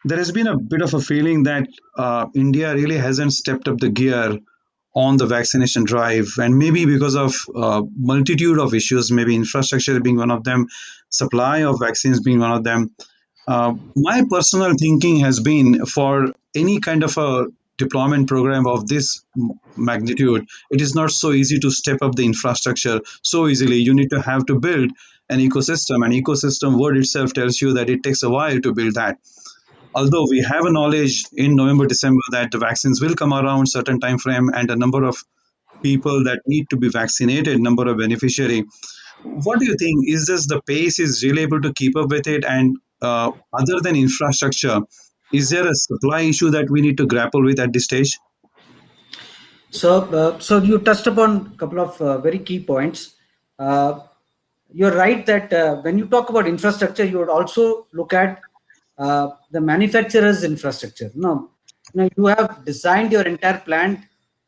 There has been a bit of a feeling that India really hasn't stepped up the gear on the vaccination drive, and maybe because of multitude of issues, maybe infrastructure being one of them, supply of vaccines being one of them. My personal thinking has been for any kind of a deployment program of this magnitude, it is not so easy to step up the infrastructure so easily. You need to have to build an ecosystem. An ecosystem word itself tells you that it takes a while to build that. Although we have a knowledge in November, December that the vaccines will come around certain time frame and a number of people that need to be vaccinated, number of beneficiary. What do you think? Is this the pace is really able to keep up with it? And other than infrastructure, is there a supply issue that we need to grapple with at this stage? So you touched upon a couple of very key points. Uh, you're right that when you talk about infrastructure, you would also look at the manufacturer's infrastructure. Now you have designed your entire plant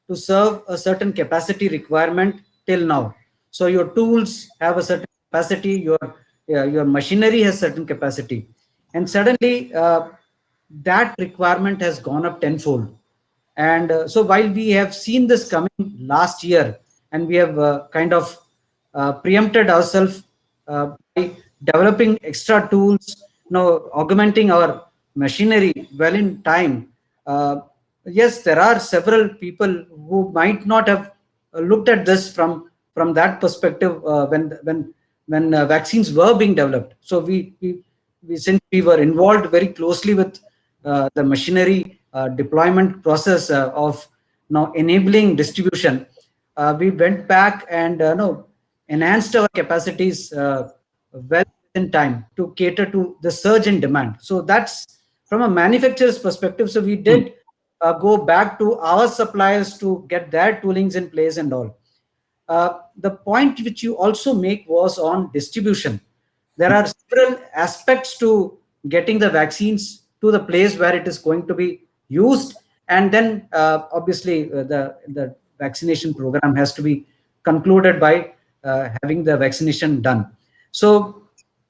to serve a certain capacity requirement till now. So your tools have a certain capacity, your machinery has certain capacity, and suddenly that requirement has gone up tenfold. And so while we have seen this coming last year, and we have kind of preempted ourselves by developing extra tools, augmenting our machinery well in time. Yes, there are several people who might not have looked at this from that perspective when vaccines were being developed. So we since we were involved very closely with the machinery deployment process of now enabling distribution, we went back and enhanced our capacities well in time to cater to the surge in demand. So that's from a manufacturer's perspective. So we Hmm. did go back to our suppliers to get their toolings in place and all. The point which you also make was on distribution. There are several aspects to getting the vaccines to the place where it is going to be used, and then obviously the vaccination program has to be concluded by having the vaccination done. So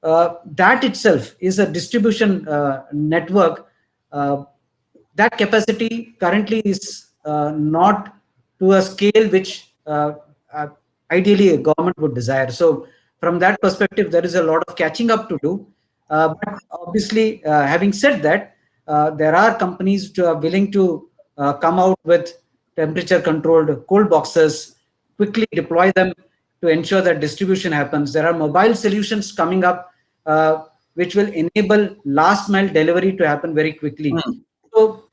that itself is a distribution network. That capacity currently is not to a scale which uh, ideally a government would desire. So from that perspective, there is a lot of catching up to do. But obviously, having said that, there are companies who are willing to come out with temperature controlled cold boxes, quickly deploy them to ensure that distribution happens. There are mobile solutions coming up which will enable last mile delivery to happen very quickly. Hmm. So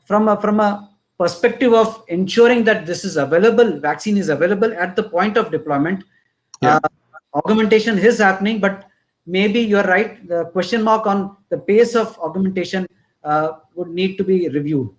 from a perspective of ensuring that this is available, vaccine is available at the point of deployment, Yeah. uh, augmentation is happening, but maybe you're right. The question mark on the pace of augmentation would need to be reviewed.